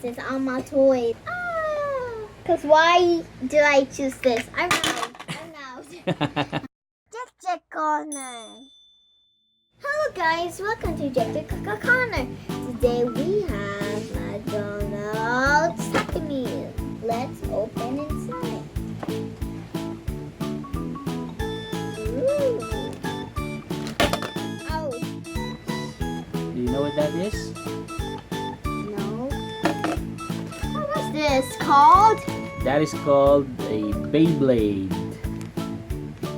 this on my toys. Cause why do I choose this? I'm out. Jec-jec corner. Hello guys, welcome to Jec-jec corner. Today we have McDonald's Happy Meal. Let's open inside. Ooh. Oh. Do you know what that is? No. What was this called? That is called a Beyblade.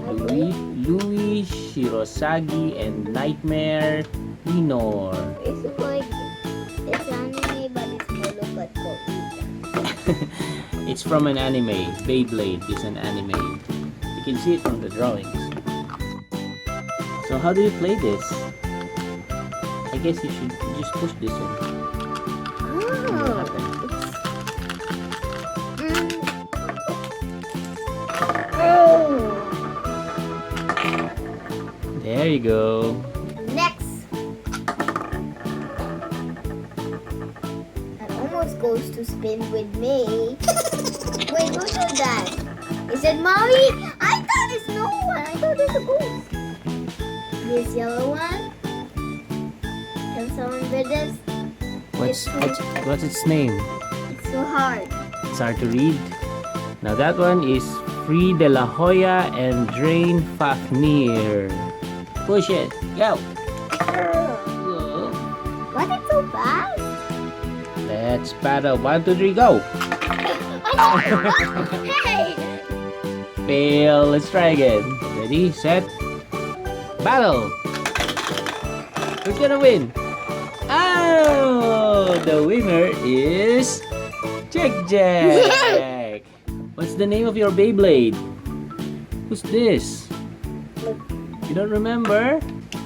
Louis, Shirosagi, and Nightmare Minor. It's like it's anime, but it's more look like Koolit. It's from an anime. Beyblade is an anime. You can see it from the drawings. So how do you play this? I guess you should just push this in. What happens? There you go. Next. It almost goes to spin with me. Wait, who did that? Is it Mommy? I thought it's no one. I thought it's a ghost. This yellow one. Can someone read this? What's its name? It's so hard. It's hard to read. Now that one is Free de la Hoya and Drain Fafnir. Push it. Go. What is so fast? Let's battle. 1, 2, 3, go. Hey! Fail. Let's try again. Ready, set, battle. Who's gonna win? Oh, the winner is Jec-jec. What's the name of your Beyblade? Who's this? You don't remember?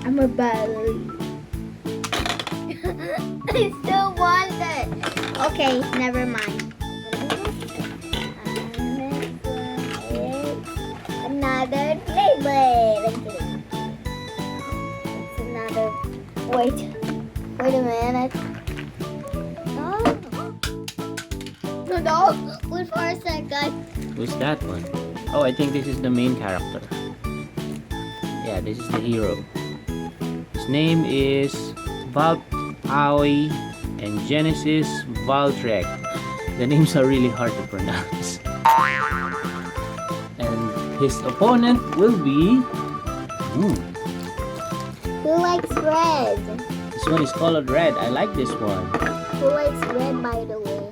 I'm a battery. I still want it. Okay, never mind. Another Beyblade. It's another. Wait a minute. No, wait for a second. Who's that one? Oh, I think this is the main character. Yeah, this is the hero. His name is Valk Aoi and Genesis Valtrek. The names are really hard to pronounce. And his opponent will be... Who likes red? This one is colored red. I like this one. Who likes red, by the way?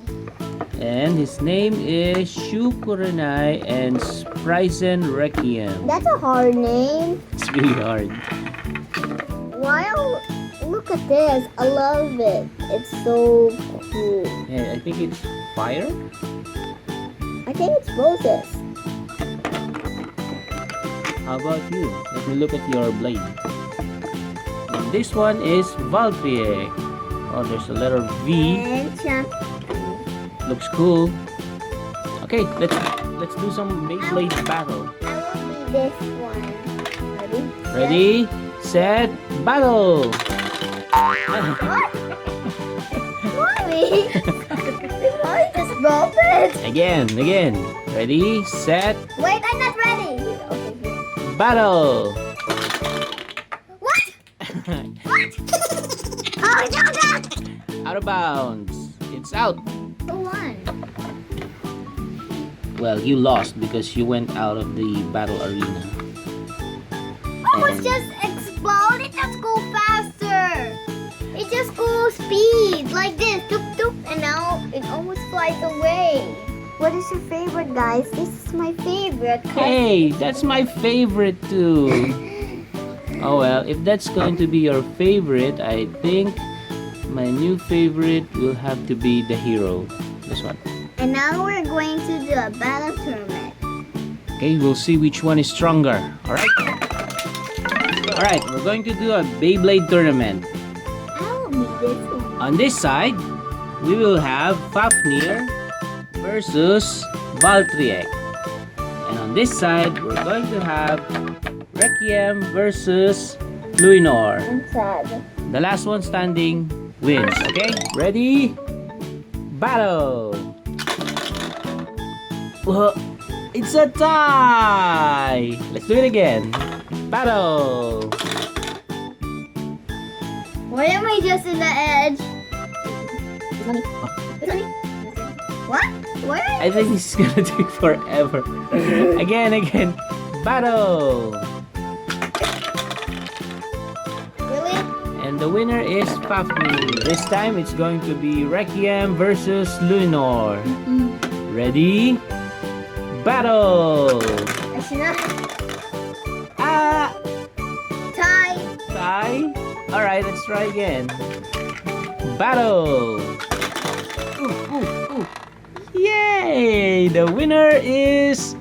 And his name is Shukuranai and Sprisen Requiem. That's a hard name. It's really hard. Wow, look at this. I love it. It's so cool. Yeah, I think it's fire. I think it's roses. How about you? Let me look at your blade. And this one is Valtryek. Oh, there's a letter V. And champ. Looks cool. Okay, let's do some Beyblade battle. I will be this one. Ready, set, battle! What? Mommy! Mommy just broke it. Again. Ready, set, Wait, I'm not ready. Okay. battle! What? What? Oh, no, no! Out of bounds. It's out. Who won? Well, you lost because you went out of the battle arena. Oh, it's just explode. It just go faster. It just goes speed like this. Doop, doop, and now it almost flies away. What is your favorite, guys? This is my favorite. Hey, that's my favorite too. Oh well, if that's going to be your favorite, I think my new favorite will have to be the hero. This one. And now we're going to do a battle tournament. Okay, we'll see which one is stronger. Alright? Alright, we're going to do a Beyblade tournament. I'll be this one. On this side, we will have Fafnir versus Valtryek. And on this side, we're going to have Requiem versus Luinor. I'm sad. The last one standing wins. Okay? Ready? battle. Whoa, it's a tie. Let's do it again. Battle. Why am I just in the edge? What? What? I think this is gonna take forever. Again. Battle. Really? And the winner is Fafnir. This time it's going to be Requiem versus Luminor. Ready? Battle. I should not. Ah! Tie. Tie? Alright, let's try again. Battle. Ooh. Yay! The winner is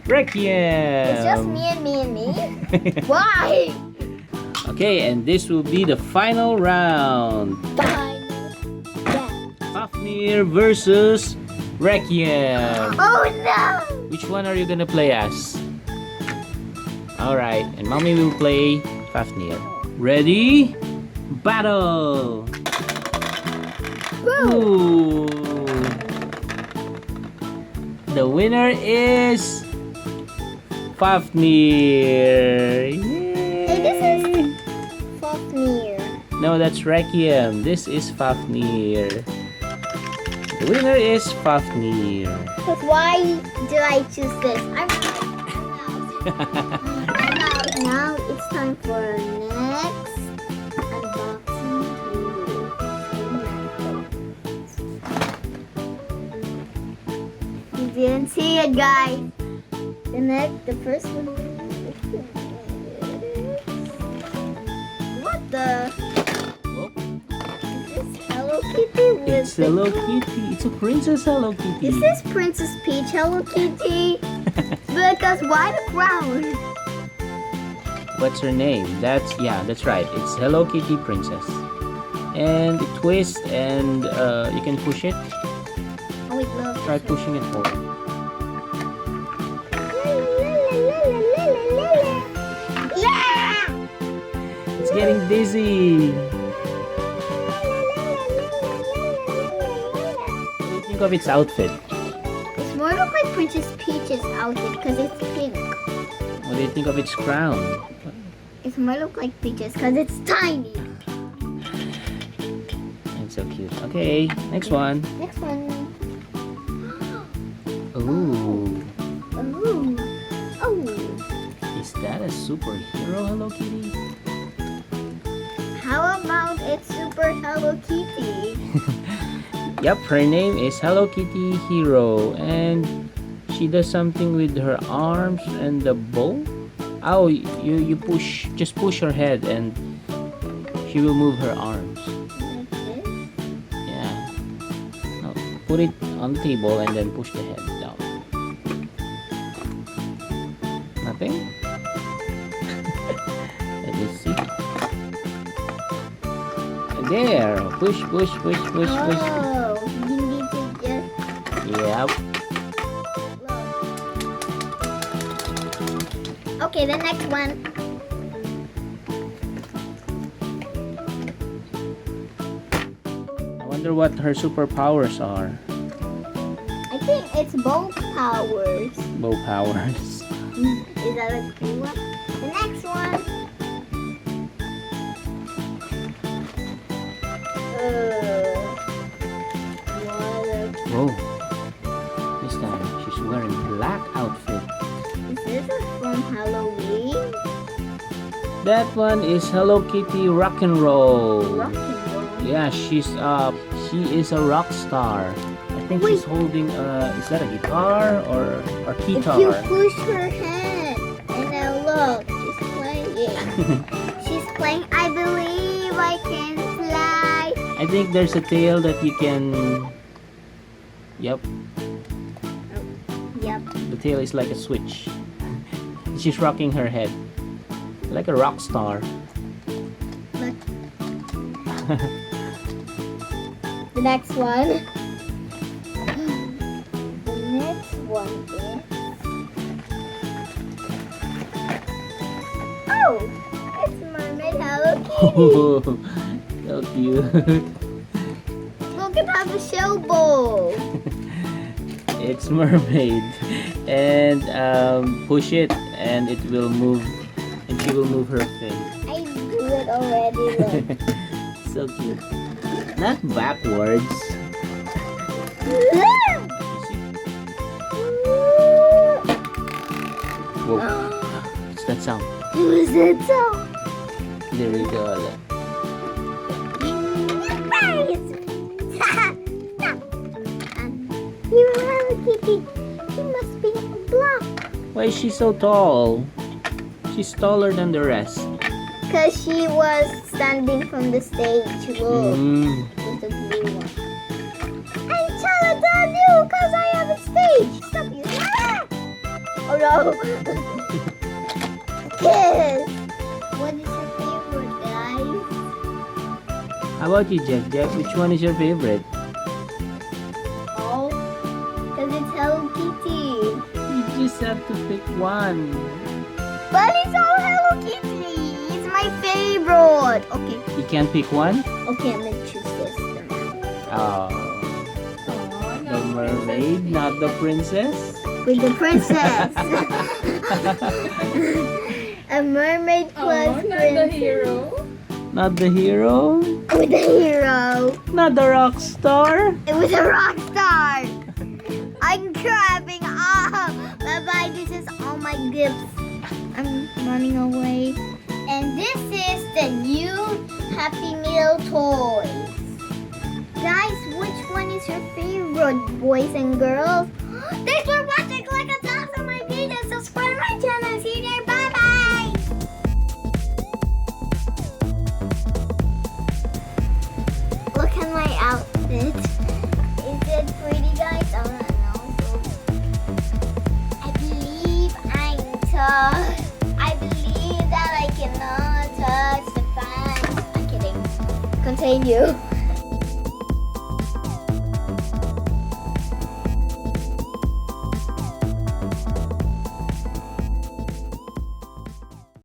Requiem. It's just me and me. Why? Okay, and this will be the final round. Fine. Yeah. Fafnir versus Requiem. Oh no! Which one are you gonna play as? Alright, and mommy will play Fafnir. Ready? Battle! Ooh. The winner is Fafnir. Hey, this is Fafnir. No, that's Requiem. This is Fafnir. The winner is Fafnir. But why do I choose this? I'm out. Now it's time for our next unboxing video. You didn't see it, guys. The first one. What the? Oh, Is this Hello Kitty? it's Hello Kitty. It's a Princess Hello Kitty. Is this Princess Peach Hello Kitty? Because why the crown? What's her name? That's right. It's Hello Kitty Princess. And it twists and you can push it. Oh, wait, look. Try pushing it forward. Yeah! It's getting dizzy. What do you think of its outfit? It's more look like Princess Peach's outfit because it's pink. What do you think of its crown? It's more look like Peach's because it's tiny. It's so cute. Okay, next one. Next one. Ooh, Ooh. Oh. is that a superhero Hello Kitty? How about it's Super Hello Kitty? Yep, her name is Hello Kitty Hero, and she does something with her arms and the bow. Oh, you just push her head and she will move her arms. Like this? Yeah. Now, put it on the table and then push the head down. Nothing? Let me see. There. Push. Oh, you need to just Yep. look. Okay, the next one. I wonder what her superpowers are. I think it's both powers. Bow powers. Is that a cool one? The next one. Whoa. This time she's wearing black outfit. Is this from Halloween? That one is Hello Kitty Rock and Roll. Rock and roll. Yeah, she is a rock star. I think she's holding is that a guitar or If guitar? you push her head, and now look, she's playing. She's playing. I believe I can fly. I think there's a tail that you can. Yep, Yep. the tail is like a switch. She's rocking her head like a rock star. Look. The next one. The next one is. Oh, it's Mermaid Hello Kitty. So cute. Well, can have a sailboat. It's mermaid. And push it and it will move. And she will move her fin. I do it already. Look. So cute. Not backwards. Whoa. What's that sound? What's that sound? There we go. You Hello Kitty. You must be black. Why is she so tall? She's taller than the rest. Because she was standing from the stage. Look. With the blue one. I'm taller than you because I have a stage. Stop you. Oh no. Kiss. What is your favorite, guys? How about you, Jec-jec? Which one is your favorite? Oh, because it's Hello Kitty. You just have to pick one. But it's all Hello Kitty. It's my favorite. Okay. You can't pick one? Okay, I'm gonna choose this. Oh. The mermaid, not the princess? With the princess. A mermaid plus Not the princess. hero. Not the hero? With the hero. Not the rock star? With a rock star. I'm grabbing up. Bye-bye. This is all my gifts. I'm running away. And this is the new Happy Meal toys. Guys, which one is your favorite, boys and girls? Thanks for watching. Click on top of my video. Subscribe my channel. See you there. Bye-bye. Look at my outfit. Is it pretty, guys? I don't know. I believe I'm tough. I believe that I cannot touch the fan. I'm kidding. Continue.